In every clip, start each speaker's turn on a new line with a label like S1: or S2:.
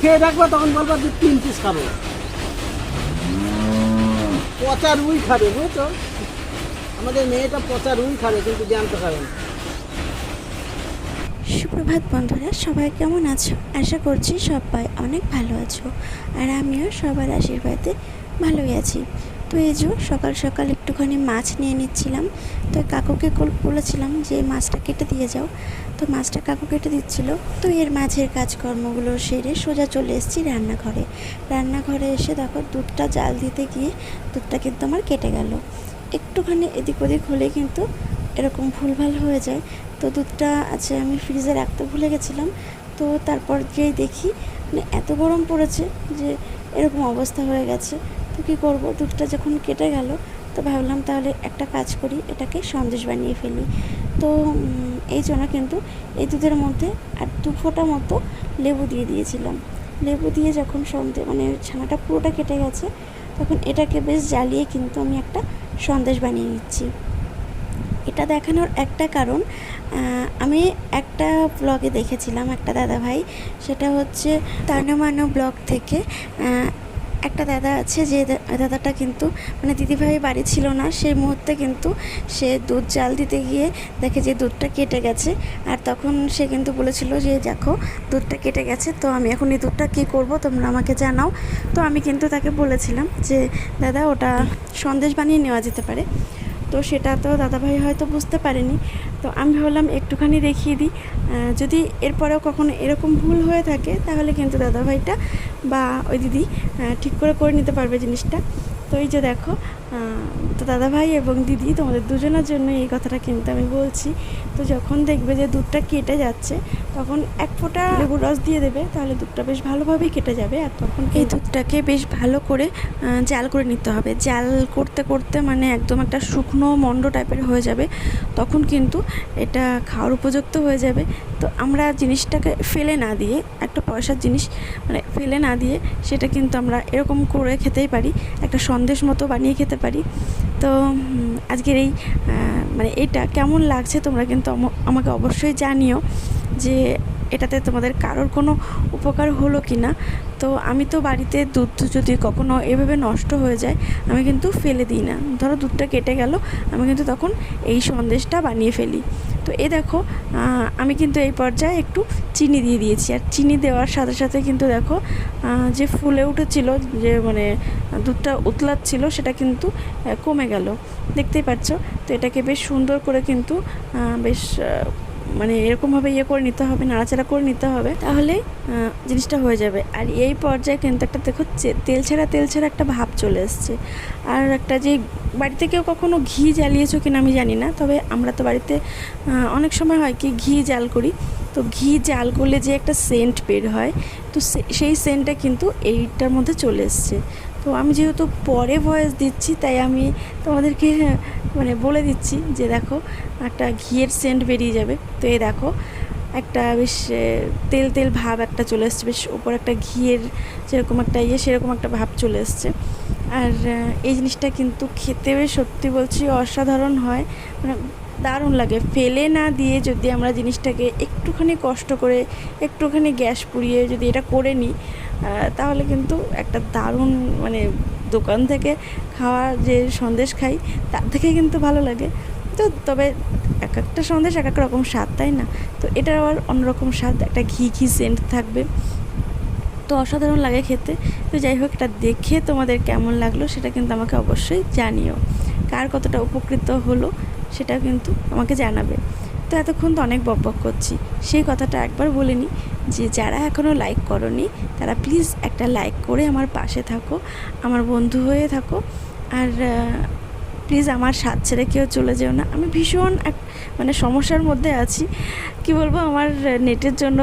S1: খেয়ে দেখবো, তখন বলবো যে 3 পিস খাবো। পচা রুই খাবে, বুঝছো? আমাদের মেয়েটা পচা রুই খাবে, কিন্তু জ্যান্ত খাবে না।
S2: সুপ্রভাত বন্ধুরা, সবাই কেমন আছো? আশা করছি সবাই অনেক ভালো আছো, আর আমিও সবার আশীর্বাদে ভালোই আছি। তো এই যে সকাল সকাল একটুখানি মাছ নিয়ে নিচ্ছিলাম। তো কাকুকে বলেছিলাম যে মাছটা কেটে দিয়ে যাও, তো মাছটা কাকু কেটে দিচ্ছিল। তো এর মাঝের কাজকর্মগুলো সেরে সোজা চলে এসেছি রান্নাঘরে। রান্নাঘরে এসে দেখো দুধটা জাল দিতে গিয়ে দুধটা কিন্তু আমার কেটে গেল। একটুখানি এদিক ওদিক হলে কিন্তু এরকম ভুলভাল হয়ে যায়। তো দুধটা আছে আমি ফ্রিজে রাখতে ভুলে গেছিলাম। তো তারপর গিয়ে দেখি মানে এত গরম পড়েছে যে এরকম অবস্থা হয়ে গেছে। তো কী করবো, দুধটা যখন কেটে গেল তো ভাবলাম তাহলে একটা কাজ করি, এটাকে সন্দেশ বানিয়ে ফেলি। তো এই জন্য কিন্তু এই দুধের মধ্যে আর 2 ফোঁটা মতো লেবু দিয়ে দিয়েছিলাম। লেবু দিয়ে যখন মানে ছানাটা পুরোটা কেটে গেছে, তখন এটাকে বেশ জ্বালিয়ে কিন্তু আমি একটা সন্দেশ বানিয়ে নিচ্ছি। এটা দেখানোর একটা কারণ, আমি একটা ব্লগে দেখেছিলাম একটা দাদাভাই, সেটা হচ্ছে তানমানো ব্লগ থেকে। একটা দাদা আছে, যে দাদাটা কিন্তু মানে দিদিভাই বাড়ি ছিল না সেই মুহূর্তে, কিন্তু সে দুধ জাল দিতে গিয়ে দেখে যে দুধটা কেটে গেছে। আর তখন সে কিন্তু বলেছিল যে দেখো দুধটা কেটে গেছে, তো আমি এখন এই দুধটা কী করবো, তোমরা আমাকে জানাও। তো আমি কিন্তু তাকে বলেছিলাম যে দাদা ওটা সন্দেশ বানিয়ে নেওয়া যেতে পারে। তো সেটা তো দাদাভাই হয়তো বুঝতে পারেনি। তো আমি ভাবলাম একটুখানি দেখিয়ে দিই, যদি এরপরেও কখনো এরকম ভুল হয়ে থাকে তাহলে কিন্তু দাদাভাইটা বা ওই দিদি ঠিক করে নিতে পারবে জিনিসটা। তো এই যে দেখো, তো দাদাভাই এবং দিদি তোমাদের দুজনের জন্য এই কথাটা কিন্তু আমি বলছি। তো যখন দেখবে যে দুধটা কেটে যাচ্ছে, তখন 1 ফোঁটা লেবুর রস দিয়ে দেবে, তাহলে দুধটা বেশ ভালোভাবেই কেটে যাবে। আর তখন এই দুধটাকে বেশ ভালো করে জাল করে নিতে হবে। জাল করতে করতে মানে একদম একটা শুকনো মন্ড টাইপের হয়ে যাবে, তখন কিন্তু এটা খাওয়ার উপযুক্ত হয়ে যাবে। তো আমরা জিনিসটাকে ফেলে না দিয়ে, একটা পয়সার জিনিস মানে ফেলে না দিয়ে সেটা কিন্তু আমরা এরকম করে খেতেই পারি, একটা সন্দেশ মতো বানিয়ে খেতে পারি। তো আজকের এই মানে এটা কেমন লাগছে তোমরা কিন্তু আমাকে অবশ্যই জানিও যে এটাতে তোমাদের কারোর কোনো উপকার হলো কি না। তো আমি তো বাড়িতে দুধ যদি কখনো এভাবে নষ্ট হয়ে যায়, আমি কিন্তু ফেলে দিই না। ধরো দুধটা কেটে গেল, আমি কিন্তু তখন এই সন্দেশটা বানিয়ে ফেলি। তো এ দেখো, আমি কিন্তু এই পর্যায়ে একটু চিনি দিয়ে দিয়েছি, আর চিনি দেওয়ার সাথে সাথে কিন্তু দেখো যে ফুলে উঠেছিল, যে মানে দুধটা উতলাচ্ছিল, সেটা কিন্তু কমে গেল, দেখতেই পাচ্ছ। তো এটাকে বেশ সুন্দর করে কিন্তু বেশ মানে এরকমভাবে করে নিতে হবে, নাড়াচাড়া করে নিতে হবে, তাহলে জিনিসটা হয়ে যাবে। আর এই পর্যায়ে কিন্তু একটা দেখো তেল ছাড়া একটা ভাব চলে এসছে। আর একটা যে বাড়িতে কেউ কখনো ঘি জ্বালিয়েছো কিনা আমি জানি না, তবে আমরা তো বাড়িতে অনেক সময় হয় কি ঘি জাল করি। তো ঘি জাল করলে যে একটা সেন্ট বের হয়, তো সেই সেন্টটা কিন্তু এইটার মধ্যে চলে এসছে। তো আমি যেহেতু পরে ভয়েস দিচ্ছি, তাই আমি তোমাদেরকে মানে বলে দিচ্ছি যে দেখো একটা ঘিয়ের সেন্ট বেরিয়ে যাবে। তো এই দেখো একটা বেশ তেল ভাব একটা চলে এসছে, বেশ ওপর একটা ঘিয়ের যেরকম একটা সেরকম একটা ভাব চলে এসছে। আর এই জিনিসটা কিন্তু খেতে বেশ সত্যি বলছি অসাধারণ হয়, মানে দারুণ লাগে। ফেলে না দিয়ে যদি আমরা জিনিসটাকে একটুখানি কষ্ট করে, একটুখানি গ্যাস পুড়িয়ে যদি এটা করে নিই, তাহলে কিন্তু একটা দারুণ মানে দোকান থেকে খাওয়া যে সন্দেশ খাই তার থেকে কিন্তু ভালো লাগে। তো তবে এক একটা সন্দেশ এক এক রকম স্বাদ, তাই না? তো এটার আবার অন্যরকম স্বাদ, একটা ঘি সেন্ট থাকবে, তো অসাধারণ লাগে খেতে। তো যাই হোক, এটা দেখে তোমাদের কেমন লাগলো সেটা কিন্তু আমাকে অবশ্যই জানিও। কার কতটা উপকৃত হলো সেটা কিন্তু আমাকে জানাবে। তো এতক্ষণ তো অনেক বকবক করছি, সেই কথাটা একবার বলে নিই যে যারা এখনও লাইক করোনি তারা প্লিজ একটা লাইক করে আমার পাশে থাকো, আমার বন্ধু হয়ে থাকো। আর প্লিজ আমার সাথ ছেড়ে কেউ চলে যেও না। আমি ভীষণ মানে সমস্যার মধ্যে আছি, কি বলবো, আমার নেটের জন্য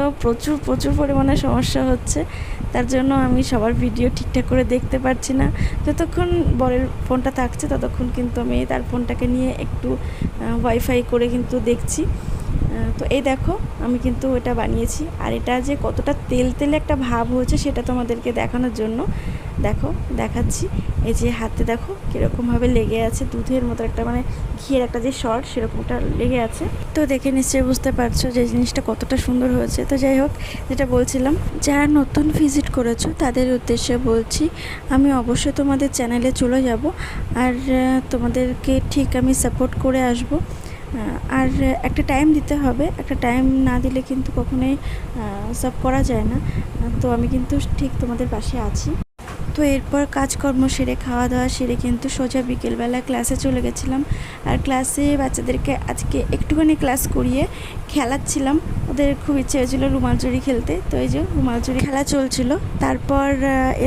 S2: প্রচুর পরিমাণে সমস্যা হচ্ছে। তার জন্য আমি সবার ভিডিও ঠিকঠাক করে দেখতে পারছি না। যতক্ষণ বরের ফোনটা থাকছে ততক্ষণ কিন্তু আমি তার ফোনটাকে নিয়ে একটু ওয়াইফাই করে কিন্তু দেখছি। তো এই দেখো আমি কিন্তু এটা বানিয়েছি, আর এটা যে কতটা তেল তেলে একটা ভাব হয়েছে সেটা তোমাদেরকে দেখানোর জন্য দেখো দেখাচ্ছি। এই যে হাতে দেখো কীরকমভাবে লেগে আছে, দুধের মতো একটা মানে ঘিয়ের একটা যে শর্ট সেরকমটা লেগে আছে। তো দেখে নিশ্চয়ই বুঝতে পারছো যে জিনিসটা কতটা সুন্দর হয়েছে। তো যাই হোক, যেটা বলছিলাম, যারা নতুন ভিজিট করেছো তাদের উদ্দেশ্যে বলছি, আমি অবশ্যই তোমাদের চ্যানেলে চলে যাব, আর তোমাদেরকে ঠিক আমি সাপোর্ট করে আসব। আর একটা টাইম দিতে হবে, একটা টাইম না দিলে কিন্তু কখনোই সব করা যায় না। তো আমি কিন্তু ঠিক তোমাদের পাশে আছি। তো এরপর কাজকর্ম সেরে খাওয়া দাওয়া সেরে কিন্তু সোজা বিকেলবেলা ক্লাসে চলে গেছিলাম। আর ক্লাসে বাচ্চাদেরকে আজকে একটুখানি ক্লাস করিয়ে খেলাচ্ছিলাম। ওদের খুব ইচ্ছে হয়েছিলো রুমাল চুরি খেলতে, তো এই যে রুমাল চুরি খেলা চলছিল। তারপর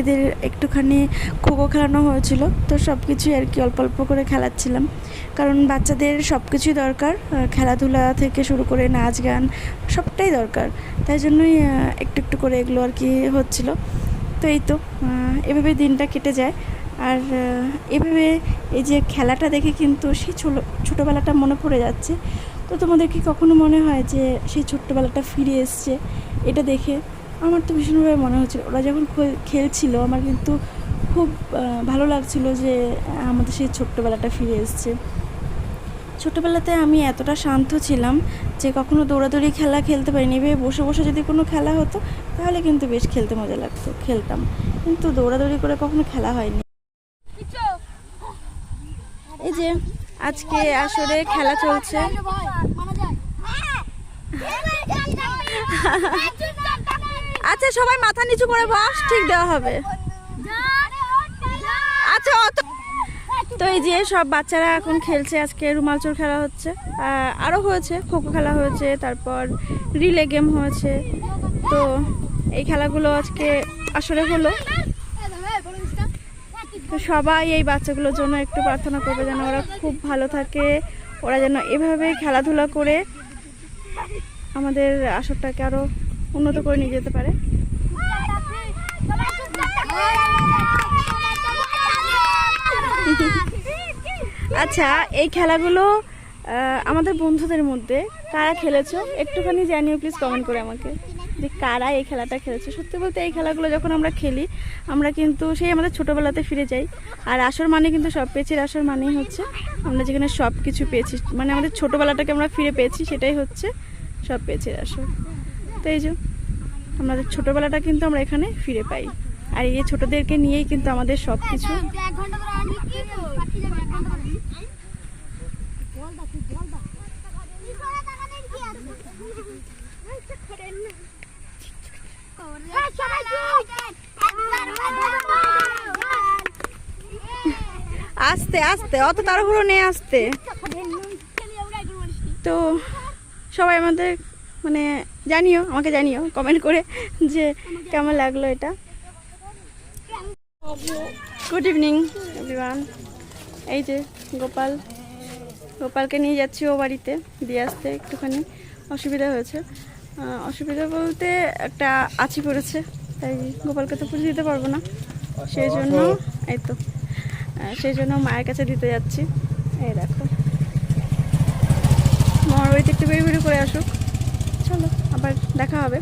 S2: এদের একটুখানি খোখো খেলানো হয়েছিল। তো সব কিছুই আর কি অল্প অল্প করে খেলাচ্ছিলাম, কারণ বাচ্চাদের সব কিছুই দরকার, খেলাধুলা থেকে শুরু করে নাচ গান সবটাই দরকার। তাই জন্যই একটু একটু করে এগুলো আর কি হচ্ছিল। তো এই তো এভাবে দিনটা কেটে যায়। আর এভাবে এই যে খেলাটা দেখে কিন্তু সেই ছোটোবেলাটা মনে পড়ে যাচ্ছে। তো তোমাদের কি কখনো মনে হয় যে সেই ছোট্টবেলাটা ফিরে এসছে? এটা দেখে আমার তো ভীষণভাবে মনে হচ্ছিল, ওরা যখন খেলছিল আমার কিন্তু খুব ভালো লাগছিল যে আমাদের সেই ছোট্টবেলাটা ফিরে এসছে। ছোটোবেলাতে আমি এতটা শান্ত ছিলাম যে কখনো দৌড়াদৌড়ি খেলা খেলতে পারিনি। এভাবে বসে বসে যদি কোনো খেলা হতো তাহলে কিন্তু বেশ খেলতে মজা লাগতো, খেলতাম, কিন্তু দৌড়াদৌড়ি করে কখনো খেলা হয়নি। এই যে আজকে আসলে খেলা চলছে। আচ্ছা সবাই মাথা নিচু করে বস, ঠিক দেওয়া হবে। আচ্ছা তো এই যে সব বাচ্চারা এখন খেলছে, আজকে রুমাল চোর খেলা হচ্ছে, আরও হয়েছে খোখো খেলা হয়েছে, তারপর রিলে গেম হয়েছে। তো এই খেলাগুলো আজকে আসলে হলো। তো সবাই এই বাচ্চাগুলোর জন্য একটু প্রার্থনা করবে যেন ওরা খুব ভালো থাকে, ওরা যেন এভাবে খেলাধুলা করে আমাদের আসরটাকে আরও উন্নত করে নিয়ে যেতে পারে। আচ্ছা এই খেলাগুলো আমাদের বন্ধুদের মধ্যে কারা খেলেছো একটুখানি জানিও প্লিজ কমেন্ট করে আমাকে, যে কারা এই খেলাটা খেলেছো। সত্যি বলতে এই খেলাগুলো যখন আমরা খেলি আমরা কিন্তু সেই আমাদের ছোটোবেলাতে ফিরে যাই। আর আসর মানে কিন্তু সব পেয়েছির আসর মানেই হচ্ছে আমরা যেখানে সব কিছু পেয়েছি, মানে আমাদের ছোটোবেলাটাকে আমরা ফিরে পেয়েছি, সেটাই হচ্ছে সব পেয়েছির আসর। তো এই যে আমাদের ছোটোবেলাটা কিন্তু আমরা এখানে ফিরে পাই, আর এই ছোটোদেরকে নিয়েই কিন্তু আমাদের সব কিছু। আস্তে আস্তে, অত তাড়াহুড়ো নেই, আসতে। তো সবাই আমাদের মানে জানিও, আমাকে জানিও কমেন্ট করে যে কেমন লাগলো এটা। Good evening everyone. এই যে গোপালকে নিয়ে যাচ্ছি ও বাড়িতে দিয়ে আসতে, একটুখানি অসুবিধা হয়েছে। অসুবিধা বলতে একটা আঁচি পড়েছে, তাই গোপালকে তো পুজো দিতে পারবো না, সেই জন্য এই তো সেই জন্য মায়ের কাছে দিতে যাচ্ছি। এই দেখো মামার বাড়িতে একটু বেরিয়ে করে আসুক, চলো আবার দেখা হবে।